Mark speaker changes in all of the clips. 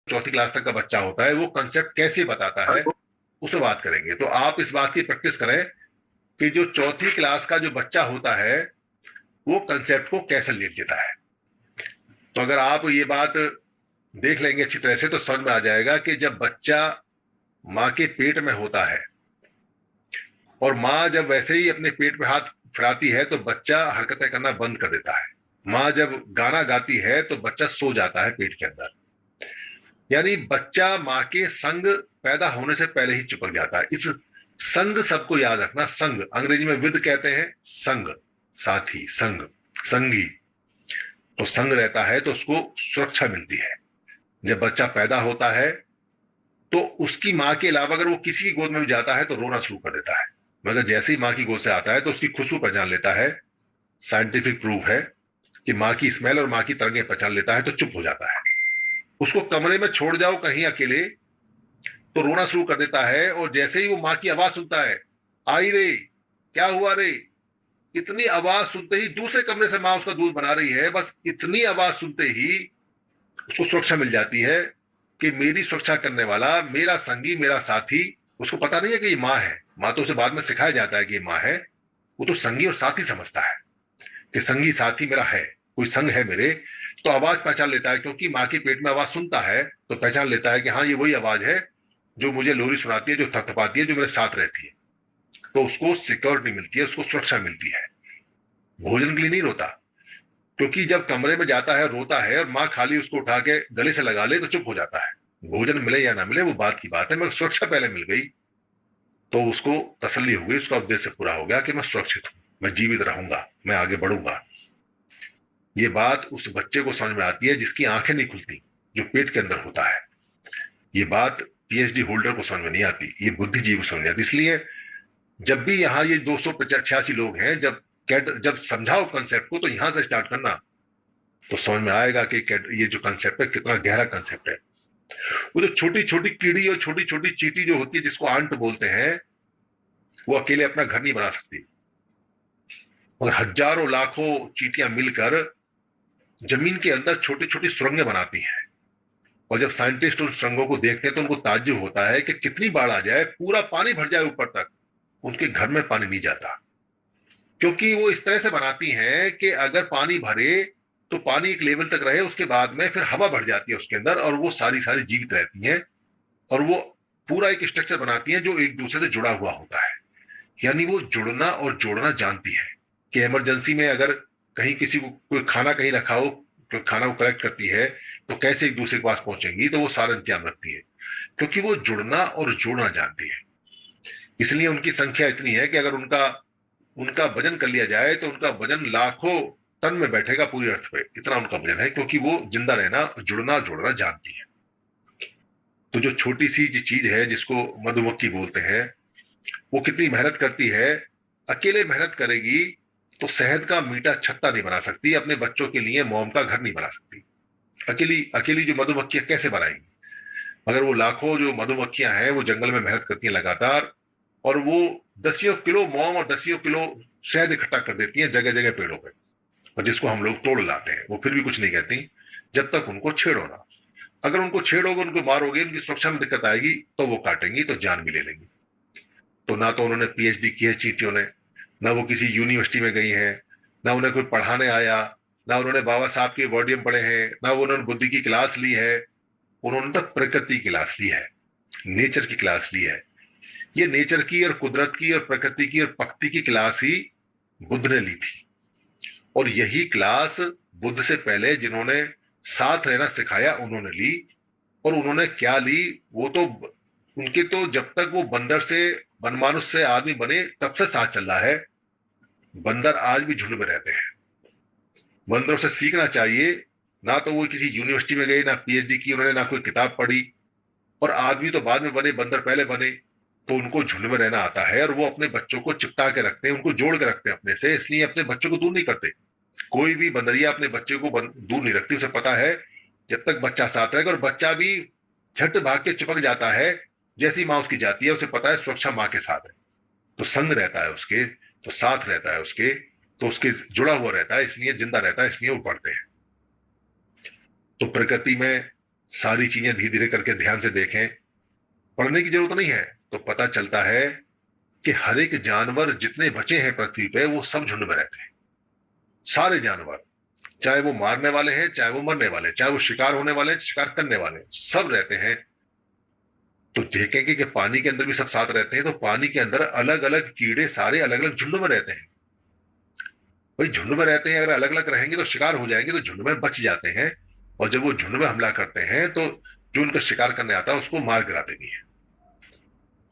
Speaker 1: चौथी क्लास तक का बच्चा होता है वो कंसेप्ट कैसे बताता है, उसमें बात करेंगे। तो आप इस बात की प्रैक्टिस करें कि जो चौथी क्लास का जो बच्चा होता है वो कंसेप्ट को कैसे ले लेता है। तो अगर आप ये बात देख लेंगे अच्छी तरह से तो समझ में आ जाएगा कि जब बच्चा माँ के पेट में होता है और माँ जब वैसे ही अपने पेट में हाथ फिराती है तो बच्चा हरकतें करना बंद कर देता है। माँ जब गाना गाती है तो बच्चा सो जाता है पेट के अंदर। यानी बच्चा माँ के संग पैदा होने से पहले ही चिपक जाता है। इस संग सबको याद रखना, संग अंग्रेजी में विद कहते हैं, संग साथी, संग संगी। तो संग रहता है तो उसको सुरक्षा मिलती है। जब बच्चा पैदा होता है तो उसकी माँ के अलावा अगर वो किसी की गोद में भी जाता है तो रोना शुरू कर देता है, मगर जैसे ही माँ की गोद से आता है तो उसकी खुशबू पहचान लेता है। साइंटिफिक प्रूफ है कि माँ की स्मेल और माँ की तरंगें पहचान लेता है तो चुप हो जाता है। उसको कमरे में छोड़ जाओ कहीं अकेले तो रोना शुरू कर देता है, और जैसे ही वो माँ की आवाज सुनता है, आई रे, क्या हुआ रे, इतनी आवाज सुनते ही दूसरे कमरे से माँ उसका दूध बना रही है, बस इतनी आवाज सुनते ही उसको सुरक्षा मिल जाती है कि मेरी सुरक्षा करने वाला, मेरा संगी, मेरा साथी। उसको पता नहीं है कि ये माँ है, माँ तो उसे बाद में सिखाया जाता है कि ये माँ है। वो तो संगी और साथी समझता है कि संगी साथी मेरा है, कोई संग है मेरे। तो आवाज पहचान लेता है, क्योंकि माँ के पेट में आवाज सुनता है तो पहचान लेता है कि हाँ ये वही आवाज है जो मुझे लोरी सुनाती है, जो थपथपाती है, जो मेरे साथ रहती है। तो उसको सिक्योरिटी मिलती है, उसको सुरक्षा मिलती है। भोजन के लिए नहीं रोता, क्योंकि जब कमरे में जाता है रोता है और माँ खाली उसको उठा के गले से लगा ले तो चुप हो जाता है। भोजन मिले या ना मिले वो बात की बात है, मगर सुरक्षा पहले मिल गई तो उसको तसल्ली हो गई, उसका उद्देश्य पूरा हो गया कि मैं सुरक्षित हूं, मैं जीवित रहूंगा, मैं आगे बढ़ूंगा। ये बात उस बच्चे को समझ में आती है जिसकी आंखें नहीं खुलती, जो पेट के अंदर होता है। ये बात पीएचडी होल्डर को समझ में नहीं आती, ये बुद्धिजीवी को समझ में आती। इसलिए जब भी यहाँ ये 286 लोग हैं, जब समझाओ कंसेप्ट को तो यहां से स्टार्ट करना, तो समझ में आएगा कि ये जो कंसेप्ट है कितना गहरा कंसेप्ट है। वो जो छोटी छोटी कीड़ी और छोटी छोटी चींटी जो होती है जिसको आंट बोलते हैं, वो अकेले अपना घर नहीं बना सकती, और हजारों लाखों चींटियां मिलकर जमीन के अंदर छोटी छोटी सुरंगें बनाती हैं। और जब साइंटिस्ट उन सुरंगों को देखते हैं तो उनको ताज्जुब होता है कि कितनी बाढ़ आ जाए, पूरा पानी भर जाए ऊपर तक, उनके घर में पानी नहीं जाता। क्योंकि वो इस तरह से बनाती हैं कि अगर पानी भरे तो पानी एक लेवल तक रहे, उसके बाद में फिर हवा भर जाती है उसके अंदर और वो सारी सारी जीवित रहती हैं। और वो पूरा एक स्ट्रक्चर बनाती हैं जो एक दूसरे से जुड़ा हुआ होता है। यानी वो जुड़ना और जोड़ना जानती है कि इमरजेंसी में अगर कहीं किसी को कोई खाना कहीं रखा हो, तो खाना को कलेक्ट करती है तो कैसे एक दूसरे के पास पहुंचेंगी, तो वो सारा इंतजाम रखती है, क्योंकि वो जुड़ना और जोड़ना जानती है। इसलिए उनकी संख्या इतनी है कि अगर उनका उनका वजन कर लिया जाए तो उनका वजन लाखों टन में बैठेगा पूरी अर्थ पे, इतना उनका वजन है, क्योंकि वो जिंदा रहना, जुड़ना जोड़ना जानती है। तो जो छोटी सी जो चीज है जिसको मधुमक्खी बोलते हैं, वो कितनी मेहनत करती है। अकेले मेहनत करेगी तो शहद का मीठा छत्ता नहीं बना सकती, अपने बच्चों के लिए मोम का घर नहीं बना सकती। अकेली अकेली जो मधुमक्खियां कैसे बनाएंगी। मगर वो लाखों जो मधुमक्खियां हैं वो जंगल में मेहनत करती हैं लगातार, और वो दसियों किलो मोम और दसियों किलो शहद इकट्ठा कर देती हैं जगह जगह पेड़ों पे, और जिसको हम लोग तोड़ लाते हैं। वो फिर भी कुछ नहीं कहती जब तक उनको छेड़ो ना। अगर उनको छेड़ोगे, उनको मारोगे, उनकी सुरक्षा में दिक्कत आएगी तो वो काटेंगी, तो जान भी ले लेंगी। तो ना तो उन्होंने पीएचडी की है चींटियों ने, ना वो किसी यूनिवर्सिटी में गई हैं, ना उन्हें कोई पढ़ाने आया, ना उन्होंने बाबा साहब के वर्डियम पढ़े हैं, ना वो उन्होंने बुद्धि की क्लास ली है। उन्होंने तो प्रकृति की क्लास ली है, नेचर की क्लास ली है। ये नेचर की और कुदरत की और प्रकृति की और भक्ति की क्लास ही बुद्ध ने ली थी। और यही क्लास बुद्ध से पहले जिन्होंने साथ रहना सिखाया उन्होंने ली। और उन्होंने क्या ली, वो तो उनके तो जब तक वो बंदर से बनमानुष से आदमी बने तब से साथ चल रहा है। बंदर आज भी झुंड में रहते हैं, बंदरों से सीखना चाहिए। ना तो वो किसी यूनिवर्सिटी में गए, ना पीएचडी की उन्होंने, ना कोई किताब पढ़ी। और आदमी तो बाद में बने, बंदर पहले बने। तो उनको झुंड में रहना आता है, और वो अपने बच्चों को चिपटा के रखते हैं, उनको जोड़ के रखते हैं अपने से, इसलिए अपने बच्चों को दूर नहीं करते। कोई भी बंदरिया अपने बच्चे को दूर नहीं रखती, उसे पता है जब तक बच्चा साथ रहेगा। और बच्चा भी झट भाग के चिपक जाता है जैसी माँ उसकी जाती है, उसे पता है सुरक्षा माँ के साथ है। तो संग रहता है उसके, तो साथ रहता है उसके, तो उसके जुड़ा हुआ रहता है, इसलिए जिंदा रहता है, इसलिए वो बढ़ते हैं। तो प्रकृति में सारी चीजें धीरे धीरे करके ध्यान से देखें, पढ़ने की जरूरत नहीं है, तो पता चलता है कि हर एक जानवर जितने बचे हैं पृथ्वी पे वो सब झुंड में रहते हैं। सारे जानवर, चाहे वो मारने वाले हैं चाहे वो मरने वाले, चाहे वो शिकार होने वाले हैं शिकार करने वाले, सब रहते हैं। तो देखेंगे कि पानी के अंदर भी सब साथ रहते हैं, तो पानी के अंदर अलग अलग कीड़े सारे अलग अलग झुंड में रहते हैं। भाई झुंड में रहते हैं, अगर अलग अलग रहेंगे तो शिकार हो जाएंगे, तो झुंड में बच जाते हैं। और जब वो झुंड में हमला करते हैं तो जो उनका शिकार करने आता है उसको मार गिराते भी हैं।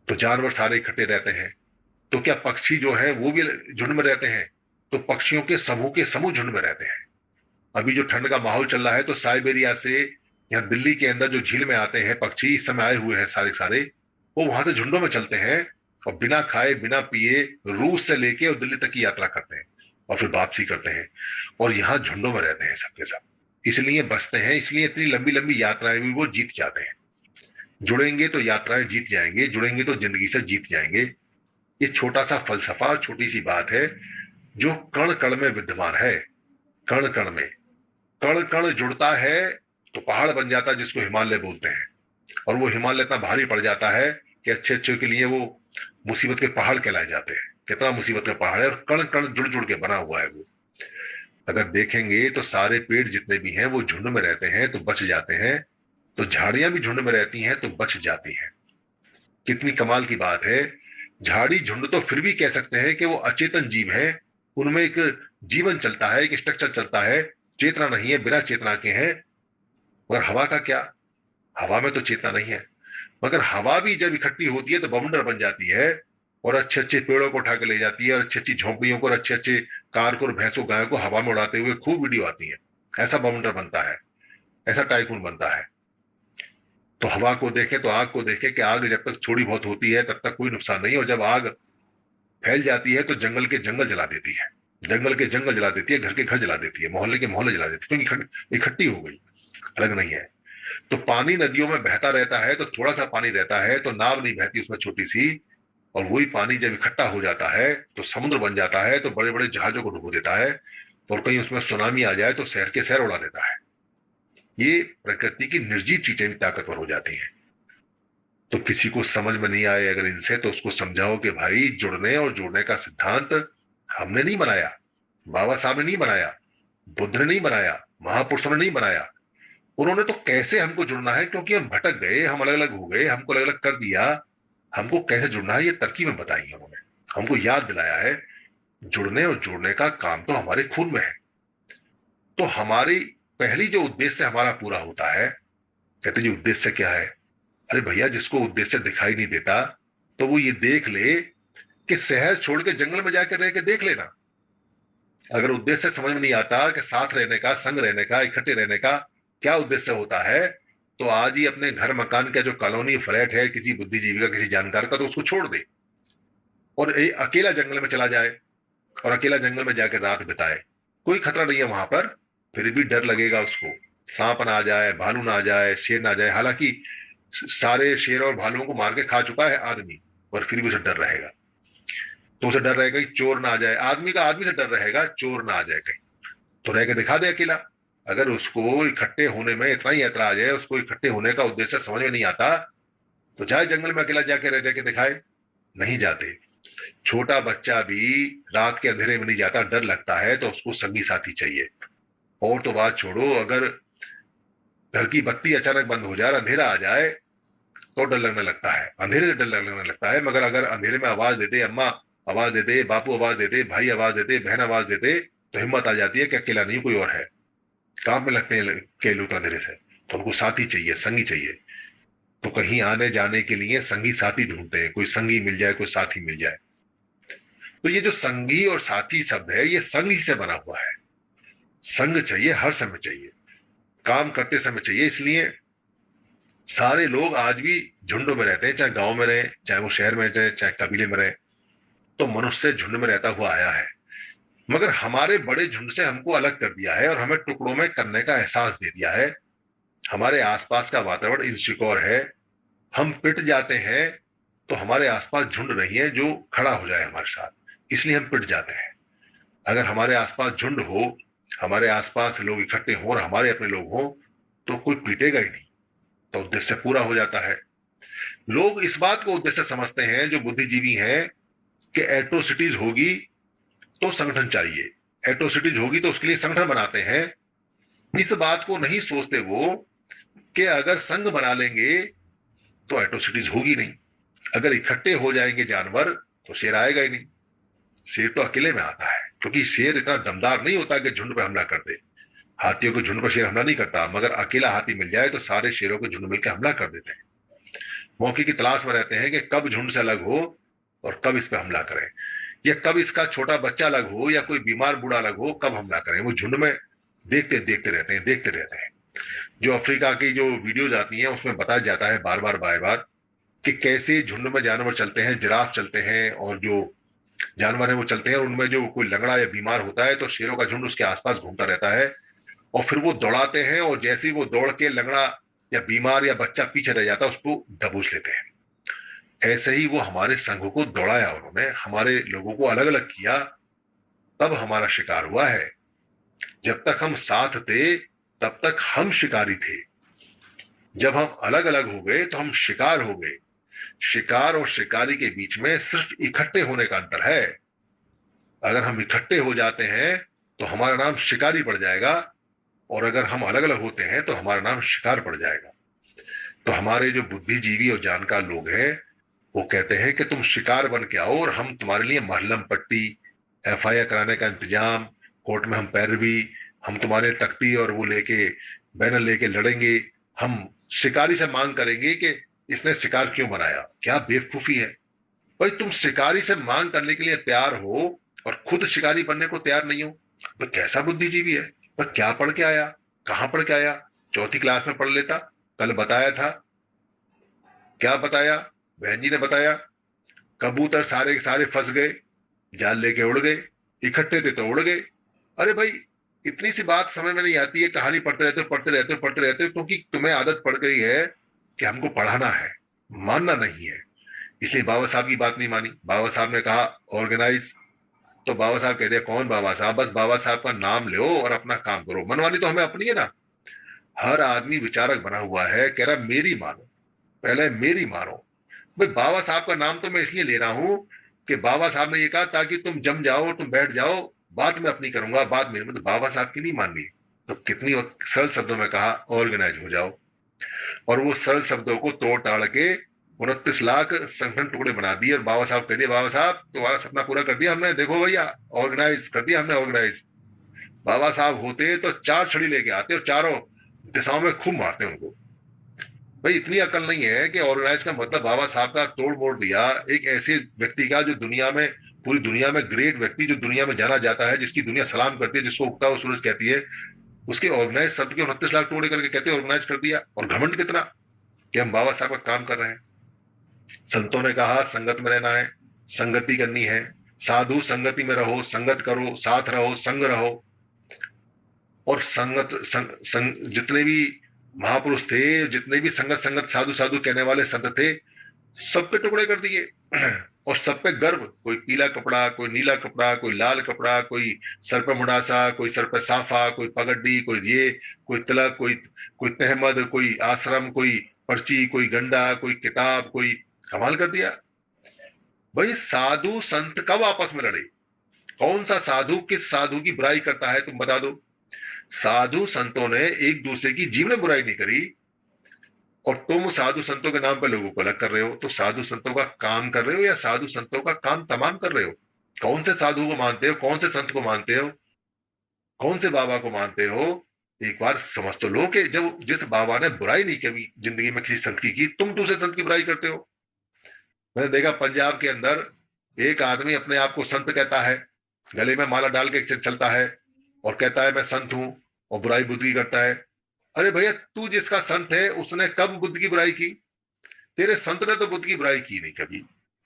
Speaker 1: तो जानवर सारे इकट्ठे रहते हैं। तो क्या पक्षी जो है वो भी झुंड में रहते हैं? तो पक्षियों के समूह झुंड में रहते हैं। अभी जो ठंड का माहौल चल रहा है, तो साइबेरिया से यहाँ दिल्ली के अंदर जो झील में आते हैं पक्षी, इस समय आए हुए हैं सारे सारे, वो वहां से झुंडों में चलते हैं और बिना खाए बिना पिए रूस से लेके और दिल्ली तक की यात्रा करते हैं और फिर वापसी करते हैं। और यहाँ झुंडों में रहते हैं सबके सब, इसलिए बसते हैं, इसलिए इतनी लंबी लंबी यात्राएं भी वो जीत जाते हैं। जुड़ेंगे तो यात्राएं जीत जाएंगे, जुड़ेंगे तो जिंदगी से जीत जाएंगे। ये छोटा सा फलसफा, छोटी सी बात है जो कण कण में विद्यमान है। कण कण में, कण कण जुड़ता है तो पहाड़ बन जाता है, जिसको हिमालय बोलते हैं। और वो हिमालय इतना भारी पड़ जाता है कि अच्छे अच्छे के लिए वो मुसीबत के पहाड़ कहलाए जाते हैं। कितना मुसीबत का पहाड़ है, और कण कण जुड़ जुड़ के बना हुआ है वो। अगर देखेंगे तो सारे पेड़ जितने भी हैं वो झुंड में रहते हैं तो बच जाते हैं, तो झाड़ियां भी झुंड में रहती हैं तो बच जाती हैं। कितनी कमाल की बात है। झाड़ी झुंड तो फिर भी कह सकते हैं कि वो अचेतन जीव है, उनमें एक जीवन चलता है, एक स्ट्रक्चर चलता है, चेतना नहीं है, बिना चेतना के हैं। मगर हवा का क्या? हवा में तो चेतना नहीं है। मगर हवा भी जब इकट्ठी होती है तो बवंडर बन जाती है, और अच्छे अच्छे पेड़ों को उठा के ले जाती है, और अच्छी अच्छी झोंपड़ियों को और अच्छे अच्छे कार को और भैंसों गायों को हवा में उड़ाते हुए खूब वीडियो आती है। ऐसा बवंडर बनता है, ऐसा टाइकून बनता है। तो हवा को देखें तो आग को देखें कि आग जब तक थोड़ी बहुत होती है तब तक कोई नुकसान नहीं, और जब आग फैल जाती है तो जंगल के जंगल जला देती है, जंगल के जंगल जला देती है, घर के घर जला देती है, मोहल्ले के मोहल्ले जला देती है, क्योंकि इकट्ठी हो गई, अलग नहीं है। तो पानी नदियों में बहता रहता है, तो थोड़ा सा पानी रहता है तो नाव नहीं बहती उसमें छोटी सी, और वही पानी जब इकट्ठा हो जाता है तो समुद्र बन जाता है, तो बड़े बड़े जहाजों को डुबो देता है, और कहीं उसमें सुनामी आ जाए तो शहर के शहर उड़ा देता है। ये प्रकृति की निर्जीव चीजें भी ताकतवर हो जाती हैं। तो किसी को समझ में नहीं आए अगर इनसे, तो उसको समझाओ कि भाई जुड़ने और जोड़ने का सिद्धांत हमने नहीं बनाया, बाबा साहब ने नहीं बनाया, बुद्ध ने नहीं बनाया, महापुरुषों ने नहीं बनाया। उन्होंने तो कैसे हमको जुड़ना है, क्योंकि हम भटक गए, हम अलग अलग हो गए, हमको अलग अलग कर दिया, हमको कैसे जुड़ना है ये तरकीबें बताई है उन्होंने, हमको याद दिलाया है। जुड़ने और जोड़ने का काम तो हमारे खून में है। तो हमारी पहली जो उद्देश्य हमारा पूरा होता है, कहते जी उद्देश्य क्या है? अरे भैया, जिसको उद्देश्य दिखाई नहीं देता तो वो ये देख ले कि शहर छोड़ के जंगल में जाकर रह के देख लेना। अगर उद्देश्य समझ में नहीं आता कि साथ रहने का, संग रहने का, इकट्ठे रहने का क्या उद्देश्य होता है, तो आज ही अपने घर मकान का जो कॉलोनी फ्लैट है किसी बुद्धिजीवी का, किसी जानकार का, तो उसको छोड़ दे और अकेला जंगल में चला जाए, और अकेला जंगल में जाकर रात बिताए। कोई खतरा नहीं है वहां पर, फिर भी डर लगेगा उसको, सांप ना आ जाए, भालू ना आ जाए, शेर ना आ जाए। हालांकि सारे शेर और भालुओं को मार के खा चुका है आदमी, पर फिर भी उसे डर रहेगा। तो उसे डर रहेगा कि चोर ना आ जाए, आदमी का आदमी से डर रहेगा चोर ना आ जाए कहीं, तो रह के दिखा दे अकेला। अगर उसको इकट्ठे होने में इतना ही ऐतराज आ जाए, उसको इकट्ठे होने का उद्देश्य समझ में नहीं आता, तो जाए जंगल में अकेला जाके रह जाके दिखाए। नहीं जाते। छोटा बच्चा भी रात के अंधेरे में नहीं जाता, डर लगता है, तो उसको संगी साथी चाहिए। और तो बात छोड़ो, अगर घर की बत्ती अचानक बंद हो जाए, अंधेरा आ जाए, तो डर लगने लगता है, अंधेरे से डर लगने लगता है। मगर अगर अंधेरे में आवाज देते, अम्मा आवाज देते, बापू आवाज देते, भाई आवाज देते, बहन आवाज देते, तो हिम्मत आ जाती है कि अकेला नहीं, कोई और है। काम में लगते हैं कई लोग अंधेरे से, तो उनको साथी चाहिए, संगी चाहिए। तो कहीं आने जाने के लिए संगी साथी ढूंढते हैं, कोई संगी मिल जाए, कोई साथी मिल जाए। तो ये जो संगी और साथी शब्द है, ये संग ही से बना हुआ है। संग चाहिए, हर समय चाहिए, काम करते समय चाहिए। इसलिए सारे लोग आज भी झुंडों में रहते हैं, चाहे गांव में रहे, चाहे वो शहर में रहे, चाहे कबीले में रहे। तो मनुष्य झुंड में रहता हुआ आया है, मगर हमारे बड़े झुंड से हमको अलग कर दिया है और हमें टुकड़ों में करने का एहसास दे दिया है। हमारे आसपास का वातावरण इंसिक्योर है, हम पिट जाते हैं तो हमारे आसपास झुंड नहीं है जो खड़ा हो जाए हमारे साथ, इसलिए हम पिट जाते हैं। अगर हमारे आसपास झुंड हो, हमारे आसपास लोग इकट्ठे हो और हमारे अपने लोग हो, तो कोई पीटेगा ही नहीं, तो उद्देश्य पूरा हो जाता है। लोग इस बात को उद्देश्य समझते हैं, जो बुद्धिजीवी हैं, कि एट्रोसिटीज होगी तो संगठन चाहिए, एट्रोसिटीज होगी तो उसके लिए संगठन बनाते हैं। इस बात को नहीं सोचते वो कि अगर संघ बना लेंगे तो एट्रोसिटीज होगी नहीं। अगर इकट्ठे हो जाएंगे जानवर तो शेर आएगा ही नहीं। शेर तो अकेले में आता है, क्योंकि शेर इतना दमदार नहीं होता कि झुंड पे हमला कर दे। हाथियों के झुंड पर शेर हमला नहीं करता, मगर अकेला हाथी मिल जाए तो सारे शेरों के झुंड मिलकर हमला कर देते हैं। मौके की तलाश में रहते हैं कि कब झुंड से अलग हो और कब इस पे हमला करें, या कब इसका छोटा बच्चा अलग हो या कोई बीमार बूढ़ा अलग हो, कब हमला करें। वो झुंड में देखते देखते रहते हैं, देखते रहते हैं। जो अफ्रीका की जो वीडियोज आती हैं उसमें बताया जाता है बार बार बार बार कि कैसे झुंड में जानवर चलते हैं, जिराफ चलते हैं, और जो जानवर है वो चलते हैं, उनमें जो कोई लंगड़ा या बीमार होता है तो शेरों का झुंड उसके आसपास घूमता रहता है, और फिर वो दौड़ाते हैं, और जैसे ही वो दौड़ के लंगड़ा या बीमार या बच्चा पीछे रह जाता है उसको दबोच लेते हैं। ऐसे ही वो हमारे संघ को दौड़ाया, उन्होंने हमारे लोगों को अलग अलग किया, तब हमारा शिकार हुआ है। जब तक हम साथ थे तब तक हम शिकारी थे। जब हम अलग अलग हो गए तो हम शिकार हो गए। शिकार और शिकारी के बीच में सिर्फ इकट्ठे होने का अंतर है। अगर हम इकट्ठे हो जाते हैं तो हमारा नाम शिकारी पड़ जाएगा, और अगर हम अलग अलग होते हैं तो हमारा नाम शिकार पड़ जाएगा। तो हमारे जो बुद्धिजीवी और जानकार लोग हैं वो कहते हैं कि तुम शिकार बन के आओ और हम तुम्हारे लिए महलम पट्टी, एफआईआर कराने का इंतजाम, कोर्ट में हम पैरवी, हम तुम्हारे तख्ती और वो लेके बैनर लेके लड़ेंगे। हम शिकारी से मांग करेंगे कि इसने शिकार क्यों बनाया। क्या बेवकूफी है भाई, तुम शिकारी से मांग करने के लिए तैयार हो और खुद शिकारी बनने को तैयार नहीं हो। तो कैसा बुद्धिजीवी है। तो क्या पढ़ के आया, कहां पढ़ के आया? चौथी क्लास में पढ़ लेता। कल बताया था, क्या बताया? बहन जी ने बताया, कबूतर सारे के सारे फंस गए, जाल लेके उड़ गए, इकट्ठे थे तो उड़ गए। अरे भाई, इतनी सी बात समझ में नहीं आती है, कहानी पढ़ते रहते हो पढ़ते रहते हो पढ़ते रहते हो, क्योंकि तुम्हें आदत पड़ गई है कि हमको पढ़ाना है, मानना नहीं है। इसलिए बाबा साहब की बात नहीं मानी। बाबा साहब ने कहा ऑर्गेनाइज, तो बाबा साहब कहते हैं कौन बाबा साहब, बस बाबा साहब का नाम लो और अपना काम करो। मनमानी तो हमें अपनी है ना। हर आदमी विचारक बना हुआ है, कह रहा मेरी मानो, पहले मेरी मानो। भाई बाबा साहब का नाम तो मैं इसलिए ले रहा हूं कि बाबा साहब ने ये कहा ताकि तुम जम जाओ, तुम बैठ जाओ, बात मैं अपनी करूंगा, बात मेरी। मतलब बाबा साहब की नहीं माननी। तो कितनी सरल शब्दों में कहा ऑर्गेनाइज हो जाओ, और वो सरल शब्दों को तोड़ ताड़ के 29 लाख संगठन टुकड़े बना दिए। और बाबा साहब कह दिए, बाबा साहब तुम्हारा सपना पूरा कर दिया हमने, देखो भैया ऑर्गेनाइज कर दिया हमने, ऑर्गेनाइज। बाबा साहब होते तो 4 छड़ी लेके आते और चारों दिशाओं में खूब मारते उनको। भाई इतनी अकल नहीं है कि ऑर्गेनाइज का मतलब बाबा साहब का तोड़ मोड़ दिया एक ऐसे व्यक्ति का जो दुनिया में, पूरी दुनिया में ग्रेट व्यक्ति, जो दुनिया में जाना जाता है, जिसकी दुनिया सलाम करती है, जिसको उगता हुआ सूरज कहती है, उसके ऑर्गेनाइज शब्द के 29 लाख टुकड़े करके कहते हैं ऑर्गेनाइज कर दिया। और घमंड कितना कि हम बाबा साहब का काम कर रहे हैं। संतों ने कहा संगत में रहना है, संगति करनी है, साधु संगति में रहो, संगत करो, साथ रहो, संग रहो। और जितने भी महापुरुष थे, जितने भी संगत संगत साधु साधु कहने वाले संत थे, सबके टुकड़े कर दिए। और सब पे गर्व, कोई पीला कपड़ा, कोई नीला कपड़ा, कोई लाल कपड़ा, कोई सर पे मुंडासा, कोई सर पे साफा, कोई पगड़ी, कोई ये, कोई तिलक, कोई तहमद, कोई आश्रम, कोई पर्ची, कोई गंडा, कोई किताब, कोई कमाल कर दिया। भाई साधु संत कब आपस में लड़े? कौन सा साधु किस साधु की बुराई करता है, तुम बता दो। साधु संतों ने एक दूसरे की जीवन बुराई नहीं करी, और तुम साधु संतों के नाम पर लोगों को अलग कर रहे हो। तो साधु संतों का काम कर रहे हो या साधु संतों का काम तमाम कर रहे हो? कौन से साधु को मानते हो, कौन से संत को मानते हो, कौन से बाबा को मानते हो? एक बार समझ तो लो कि जब जिस बाबा ने बुराई नहीं कभी जिंदगी में किसी संत की, तुम दूसरे संत की बुराई करते हो। मैंने देखा पंजाब के अंदर एक आदमी अपने आप को संत कहता है, गले में माला डाल के चलता है और कहता है मैं संत हूं, और बुराई बुद्ध की करता है। अरे भैया, तू जिसका संत है उसने कब बुद्ध की बुराई की? तेरे संत ने तो बुद्ध की बुराई की नहीं कभी,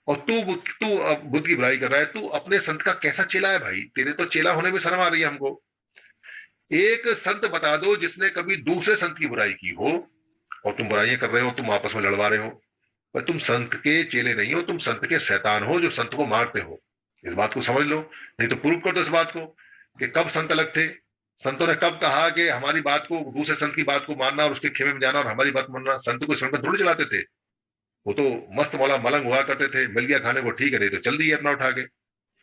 Speaker 1: और तू अब बुद्ध की बुराई कर रहा है। तू अपने संत का कैसा चेला है भाई? तेरे तो चेला होने में शर्म आ रही है हमको। एक संत बता दो जिसने कभी दूसरे संत की बुराई की हो, और तुम बुराइयां कर रहे हो, तुम आपस में लड़वा रहे हो। पर तुम संत के चेले नहीं हो, तुम संत के शैतान हो जो संत को मारते हो। इस बात को समझ लो, नहीं तो प्रूव कर दो इस बात को कि कब संत अलग थे। संतों ने कब कहा कि हमारी बात को, दूसरे संत की बात को मानना और उसके खेमे में जाना और हमारी बात मानना? संत को संगठन थोड़ी चलाते थे, वो तो मस्त मौला मलंग हुआ करते थे, मिल गया खाने को ठीक है, नहीं तो चल दिए अपना उठा के।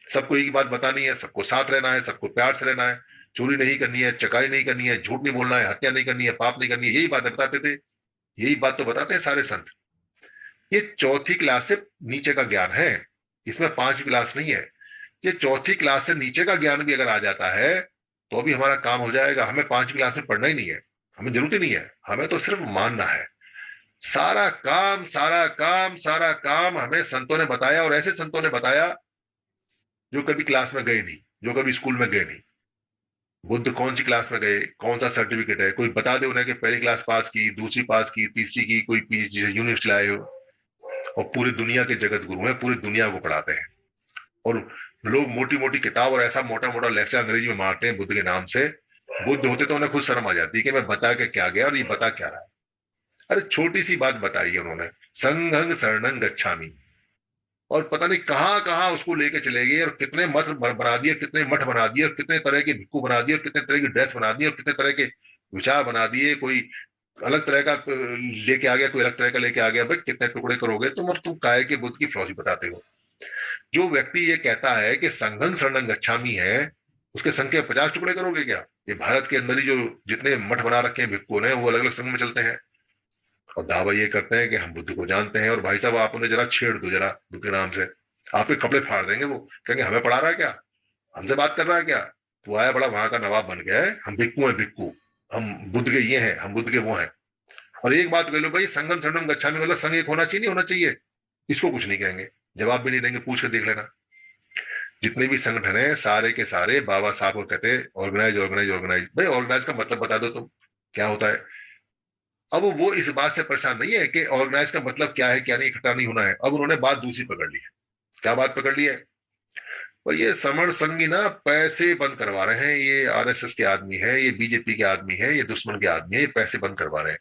Speaker 1: सबको एक ही बात बतानी है, सबको साथ रहना है, सबको प्यार से रहना है, चोरी नहीं करनी है, चकारी नहीं करनी है, झूठ नहीं बोलना है, हत्या नहीं करनी है, पाप नहीं करनी है, यही बातें बताते थे। यही बात तो बताते हैं सारे संत। ये चौथी क्लास से नीचे का ज्ञान है, इसमें पांचवी क्लास नहीं है। ये चौथी क्लास से नीचे का ज्ञान भी अगर आ जाता है तो भी हमारा काम हो जाएगा। हमें पांचवी क्लास में पढ़ना ही नहीं है, हमें जरूरत ही नहीं है, हमें तो सिर्फ मानना है। सारा काम सारा काम सारा काम हमें संतों ने बताया, और ऐसे संतों ने बताया जो कभी क्लास में गए नहीं, जो कभी स्कूल में गए नहीं। बुद्ध कौन सी क्लास में गए, कौन सा सर्टिफिकेट है, कोई बता दे उन्हें कि पहली क्लास पास की, दूसरी पास की, तीसरी की, कोई पीएचडी से यूनिवर्सिटी लाए हो। और पूरी दुनिया के जगत गुरु हैं, पूरी दुनिया को पढ़ाते हैं। और लोग मोटी मोटी किताब और ऐसा मोटा मोटा लेक्चर अंग्रेजी में मारते हैं बुद्ध के नाम से। बुद्ध होते तो उन्हें खुद शर्म आ जाती कि मैं बता के क्या गया और ये बता क्या रहा है। अरे छोटी सी बात बताई है उन्होंने, संघं शरणं गच्छामि, और पता नहीं कहां कहां उसको लेके चले गए, और कितने मठ बना दिए, कितने मठ बना दिए, और कितने तरह के भिक्खु बना दिए, और कितने तरह की ड्रेस बना दी, और कितने तरह के विचार बना दिए। कोई अलग तरह का लेके आ गया, कोई अलग तरह का लेके आ गया। भाई कितने टुकड़े करोगे तुम, और तुम काहे के बुद्ध की फिलॉसफी बताते हो? जो व्यक्ति ये कहता है कि संघं शरणं गच्छामि है, उसके संघ के 50 टुकड़े करोगे क्या? ये भारत के अंदर ही जो जितने मठ बना रखे हैं भिक्खुओं ने, वो अलग अलग संघ में चलते हैं और दावा ये करते हैं कि हम बुद्ध को जानते हैं। और भाई साहब आप उन्हें जरा छेड़ दो जरा बुद्ध के नाम से, आपके कपड़े फाड़ देंगे। वो कहेंगे हमें पढ़ा रहा है क्या, हमसे बात कर रहा है क्या? तो आया बड़ा वहां का नवाब बन गया है, हम भिक्खु हैं भिक्खु, हम बुद्ध के ये हैं, हम बुद्ध के वो हैं। और एक बात कह लो भाई, संगम शरणम गच्छामि मतलब संघ एक होना चाहिए, नहीं होना चाहिए? इसको कुछ नहीं कहेंगे, जवाब भी नहीं देंगे, पूछ के देख लेना। जितने भी संगठन है सारे के सारे बाबा साहब को कहते हैं ऑर्गेनाइज ऑर्गेनाइज ऑर्गेनाइज। भाई ऑर्गेनाइज का मतलब बता दो तुम, क्या होता है? अब वो इस बात से परेशान नहीं है कि ऑर्गेनाइज का मतलब क्या है क्या नहीं, इकट्ठा नहीं होना है। अब उन्होंने बात दूसरी पकड़ ली है। क्या बात पकड़ ली है? और ये समर संघी ना पैसे बंद करवा रहे हैं, ये आरएसएस के आदमी है, ये बीजेपी के आदमी है, ये दुश्मन के आदमी है, ये पैसे बंद करवा रहे हैं।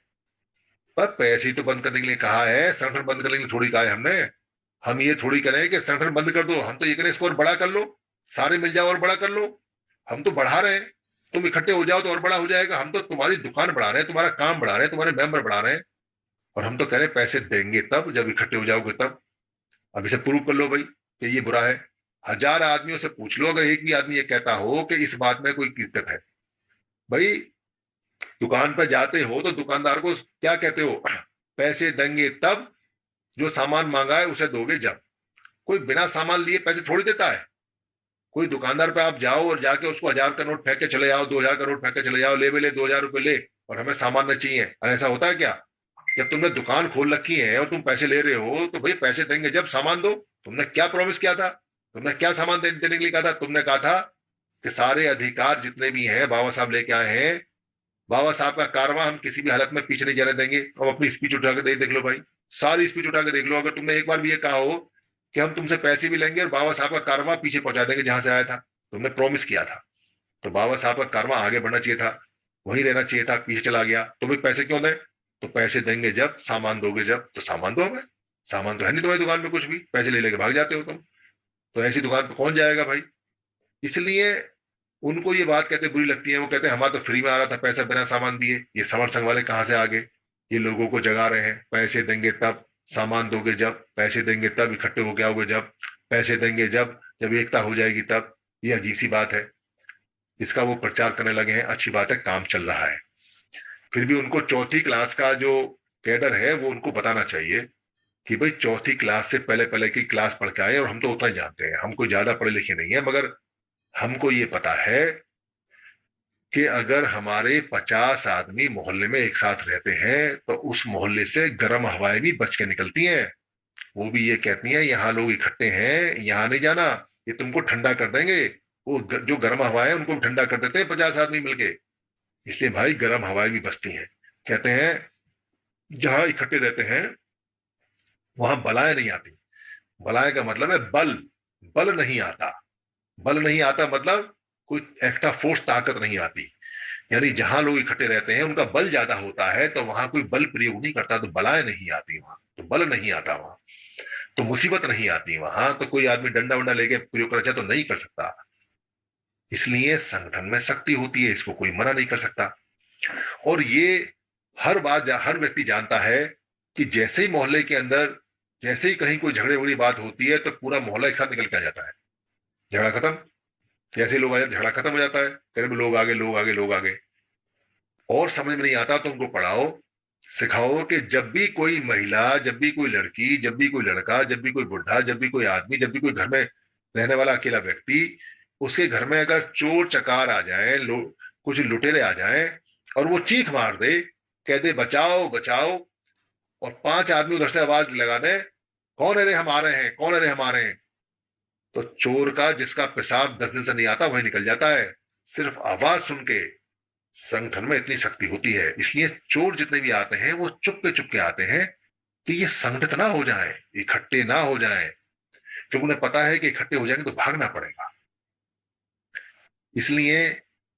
Speaker 1: पर पैसे ही तो बंद करने के लिए कहा है, संगठन बंद करने के लिए थोड़ी कहा है हमने। हम ये थोड़ी करें कि संगठन बंद कर दो, हम तो ये करें इसको और बड़ा कर लो, सारे मिल जाओ और बड़ा कर लो। हम तो बढ़ा रहे हैं, तुम इकट्ठे हो जाओ तो और बड़ा हो जाएगा। हम तो तुम्हारी दुकान बढ़ा रहे हैं, तुम्हारा काम बढ़ा रहे हैं, तुम्हारे मेंबर बढ़ा रहे हैं, और हम तो कह रहे हैं पैसे देंगे तब जब इकट्ठे हो जाओगे तब। अब इसे प्रूव कर लो भाई कि ये बुरा है। 1000 आदमियों से पूछ लो, अगर एक भी आदमी ये कहता हो कि इस बात में कोई दिक्कत है। भाई दुकान पर जाते हो तो दुकानदार को क्या कहते हो? पैसे देंगे तब, जो सामान मांगा है उसे दोगे जब। कोई बिना सामान लिए पैसे थोड़ी देता है। कोई दुकानदार पे आप जाओ और जाके उसको 1000 का नोट फेंक के चले जाओ, 2000 का नोट फेंक के चले जाओ, ले भी ले 2000 रुपए ले, और हमें सामान न चाहिए। और ऐसा होता है क्या? जब तुमने दुकान खोल रखी है और तुम पैसे ले रहे हो तो भाई पैसे देंगे जब, सामान दो। तुमने क्या प्रॉमिस किया था? तुमने क्या सामान देने के लिए कहा था? तुमने कहा था कि सारे अधिकार जितने भी हैं बाबा साहब लेके आए हैं, बाबा साहब का कारवां हम किसी भी हालत में पीछे नहीं जाने देंगे। अब अपनी स्पीच उठा के देख लो भाई, सारी स्पीच उठा के देख लो। अगर तुमने एक बार भी ये कहा हो कि हम तुमसे पैसे भी लेंगे और बाबा साहब का कारवां पीछे पहुंचा देंगे जहां से आया था, तुमने प्रॉमिस किया था, तो बाबा साहब का कारवां आगे बढ़ना चाहिए था, वहीं रहना चाहिए था, पीछे चला गया। तो भाई पैसे क्यों दें? तो पैसे देंगे जब, सामान दोगे जब। तो सामान दो हमें, सामान तो है नहीं तुम्हारी दुकान पे कुछ भी, पैसे ले लेके भाग जाते हो तुम। तो ऐसी दुकान पे कौन जाएगा भाई? इसलिए उनको ये बात कहते बुरी लगती है। वो कहते हैं हमारा तो फ्री में आ रहा था पैसा बिना सामान दिए। ये समर संघ वाले कहां से आ गए? ये लोगों को जगा रहे हैं, पैसे देंगे तब, सामान दोगे जब, पैसे देंगे तब, इकट्ठे हो गया होगे जब, पैसे देंगे जब, जब एकता हो जाएगी तब। ये अजीब सी बात है, इसका वो प्रचार करने लगे हैं। अच्छी बात है, काम चल रहा है। फिर भी उनको चौथी क्लास का जो कैडर है वो उनको बताना चाहिए कि भाई चौथी क्लास से पहले पहले की क्लास पढ़ के आए, और हम तो उतना ही जानते हैं, हम कोई ज्यादा पढ़े लिखे नहीं है, मगर हमको ये पता है कि अगर हमारे 50 आदमी मोहल्ले में एक साथ रहते हैं तो उस मोहल्ले से गर्म हवाएं भी बच के निकलती हैं। वो भी ये कहती हैं यहाँ लोग इकट्ठे हैं, यहाँ नहीं जाना, ये तुमको ठंडा कर देंगे। वो जो गर्म हवाएं उनको ठंडा कर देते हैं 50 आदमी मिलके। इसलिए भाई गर्म हवाएं भी बचती हैं। कहते हैं जहां इकट्ठे रहते हैं वहां बलाएं नहीं आती। बलाएं का मतलब है बल, बल नहीं आता। बल नहीं आता मतलब कोई एक्स्ट्रा फोर्स, ताकत नहीं आती। यानी जहां लोग इकट्ठे रहते हैं उनका बल ज्यादा होता है, तो वहां कोई बल प्रयोग नहीं करता, तो बलाएं नहीं आती वहां, तो बल नहीं आता वहां, तो मुसीबत नहीं आती वहां। तो कोई आदमी डंडा वंडा लेके प्रयोग करना चाहे तो नहीं कर सकता। इसलिए संगठन में शक्ति होती है, इसको कोई मना नहीं कर सकता। और ये हर व्यक्ति जानता है कि जैसे ही मोहल्ले के अंदर, जैसे ही कहीं कोई झगड़े वाली बात होती है तो पूरा मोहल्ला एक साथ निकल के आ जाता है। झगड़ा खत्म, जैसे ही लोग आ जाते झगड़ा खत्म हो जाता है, तेरे में लोग आगे, लोग आगे, लोग आगे। और समझ में नहीं आता तो उनको पढ़ाओ, सिखाओ कि जब भी कोई महिला, जब भी कोई लड़की, जब भी कोई लड़का, जब भी कोई बुढ़ा, जब भी कोई आदमी, जब भी कोई घर में रहने वाला अकेला व्यक्ति, उसके घर में अगर चोर चकार आ जाए, कुछ लुटेरे आ जाए और वो चीख मार दे, कह दे बचाओ बचाओ, और 5 आदमी उधर से आवाज लगा दे, कौन है रे हम आ रहे हैं, कौन है रे हम आ रहे हैं, तो चोर का जिसका पेशाब 10 दिन से नहीं आता वही निकल जाता है, सिर्फ आवाज सुन के। संगठन में इतनी शक्ति होती है, इसलिए चोर जितने भी आते हैं वो चुपके आते हैं कि ये संगठित ना हो जाए, इकट्ठे ना हो जाए, क्योंकि उन्हें पता है कि इकट्ठे हो जाएंगे तो भागना पड़ेगा। इसलिए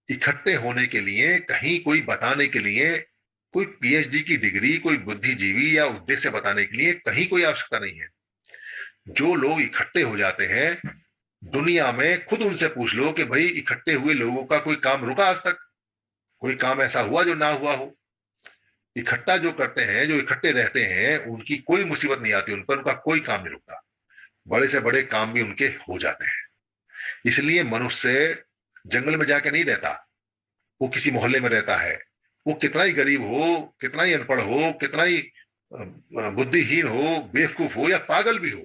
Speaker 1: इकट्ठे होने के लिए, कहीं कोई बताने के लिए, कोई पीएचडी की डिग्री, कोई बुद्धिजीवी या उद्देश्य बताने के लिए कहीं कोई आवश्यकता नहीं है। जो लोग इकट्ठे हो जाते हैं दुनिया में, खुद उनसे पूछ लो कि भाई इकट्ठे हुए लोगों का कोई काम रुका आज तक? कोई काम ऐसा हुआ जो ना हुआ हो? इकट्ठा जो करते हैं, जो इकट्ठे रहते हैं, उनकी कोई मुसीबत नहीं आती उन पर, उनका कोई काम नहीं रुकता, बड़े से बड़े काम भी उनके हो जाते हैं। इसलिए मनुष्य जंगल में जाके नहीं रहता, वो किसी मोहल्ले में रहता है। वो कितना ही गरीब हो, कितना ही अनपढ़ हो, कितना ही बुद्धिहीन हो, बेवकूफ हो या पागल भी हो,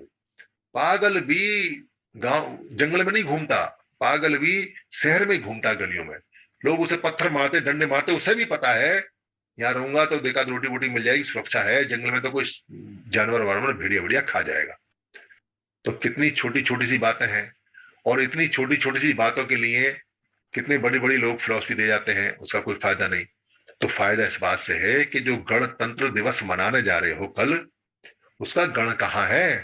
Speaker 1: पागल भी गांव जंगल में नहीं घूमता, पागल भी शहर में घूमता, गलियों में लोग उसे पत्थर मारते, डंडे मारते, उसे भी पता है यहाँ रहूंगा तो देखा रोटी वोटी मिल जाएगी, सुरक्षा है, जंगल में तो कोई जानवर वानवर भेड़िया भेड़िया खा जाएगा। तो कितनी छोटी छोटी सी बातें हैं, और इतनी छोटी छोटी सी बातों के लिए कितने बड़ी बड़ी लोग फिलॉसफी दे जाते हैं, उसका कोई फायदा नहीं। तो फायदा इस बात से है कि जो गणतंत्र दिवस मनाने जा रहे हो कल, उसका गण कहाँ है?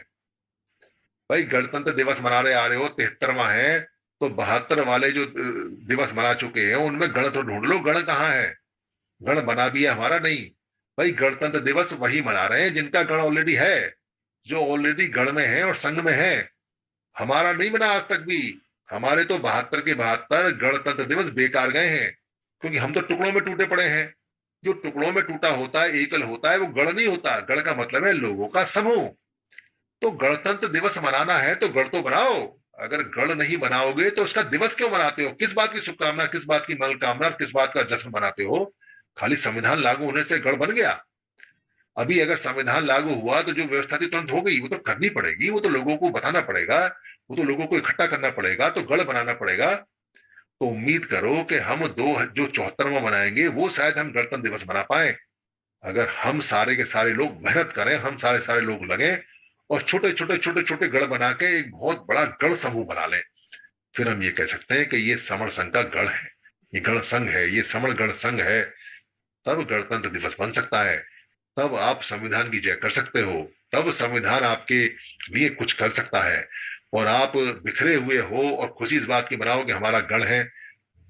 Speaker 1: भाई गणतंत्र दिवस मनाने आ रहे हो, 73वां है, तो 72 वाले जो दिवस मना चुके हैं उनमें गण तो ढूंढ लो, गण कहाँ है? गण बना भी है हमारा नहीं। भाई गणतंत्र दिवस वही मना रहे हैं जिनका गण ऑलरेडी है, जो ऑलरेडी गण में है और संघ में है। हमारा नहीं बना आज तक भी। हमारे तो 72 के 72 गणतंत्र दिवस बेकार गए हैं, क्योंकि हम तो टुकड़ों में टूटे पड़े हैं। जो टुकड़ों में टूटा होता है, एकल होता है, वो गण नहीं होता। गण का मतलब है लोगों का समूह। तो गणतंत्र दिवस मनाना है तो गण तो बनाओ। अगर गण नहीं बनाओगे तो उसका दिवस क्यों मनाते हो? किस बात की शुभकामना, किस बात की मनोकामना, किस बात का जश्न मनाते हो? खाली संविधान लागू होने से गण बन गया? अभी अगर संविधान लागू हुआ तो जो व्यवस्था थी तुरंत हो गई? वो तो करनी पड़ेगी, वो तो लोगों को बताना पड़ेगा, वो तो लोगों को इकट्ठा करना पड़ेगा, तो गण बनाना पड़ेगा। तो उम्मीद करो कि हम दो जो 74वां मनाएंगे वो शायद हम गणतंत्र दिवस मना पाए। अगर हम सारे के सारे लोग मेहनत करें, हम सारे सारे लोग लगे और छोटे छोटे गण बना के एक बहुत बड़ा गण समूह बना लें, फिर हम ये कह सकते हैं कि ये समण संघ का गण है, ये गण संघ है, ये समण गण संघ है। तब गणतंत्र दिवस बन सकता है, तब आप संविधान की जय कर सकते हो, तब संविधान आपके लिए कुछ कर सकता है। और आप बिखरे हुए हो और खुशी इस बात की मनाओ कि हमारा गण है,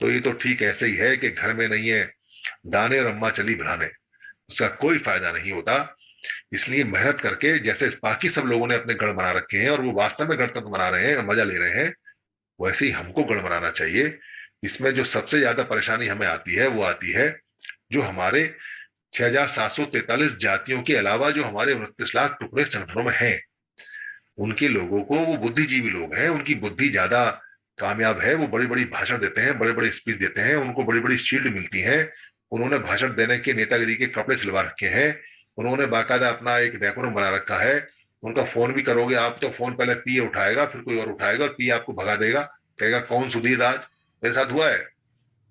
Speaker 1: तो ये तो ठीक ऐसे ही है कि घर में नहीं है दाने और अम्मा चली बनाने, उसका कोई फायदा नहीं होता। इसलिए मेहनत करके, जैसे बाकी सब लोगों ने अपने गण बना रखे हैं और वो वास्तव में गणतंत्र मना रहे हैं, मजा ले रहे हैं, वैसे ही हमको गण बनाना चाहिए। इसमें जो सबसे ज्यादा परेशानी हमें आती है वो आती है जो हमारे 6,743 जातियों के अलावा जो हमारे 29 लाख टुकड़े संगठनों में हैं, उनके लोगों को, वो बुद्धिजीवी लोग हैं, उनकी बुद्धि ज्यादा कामयाब है, वो बड़ी बड़ी भाषण देते हैं, बड़े बड़े स्पीच देते हैं, उनको बड़ी बड़ी शील्ड मिलती है, उन्होंने भाषण देने के नेतागिरी के कपड़े सिलवा रखे हैं, उन्होंने बाकायदा अपना एक डेकोरम बना रखा है। उनका फोन भी करोगे आप तो फोन पहले पी उठाएगा, फिर कोई और उठाएगा और पी आपको भगा देगा, कहेगा कौन सुधीर राज, मेरे साथ हुआ है।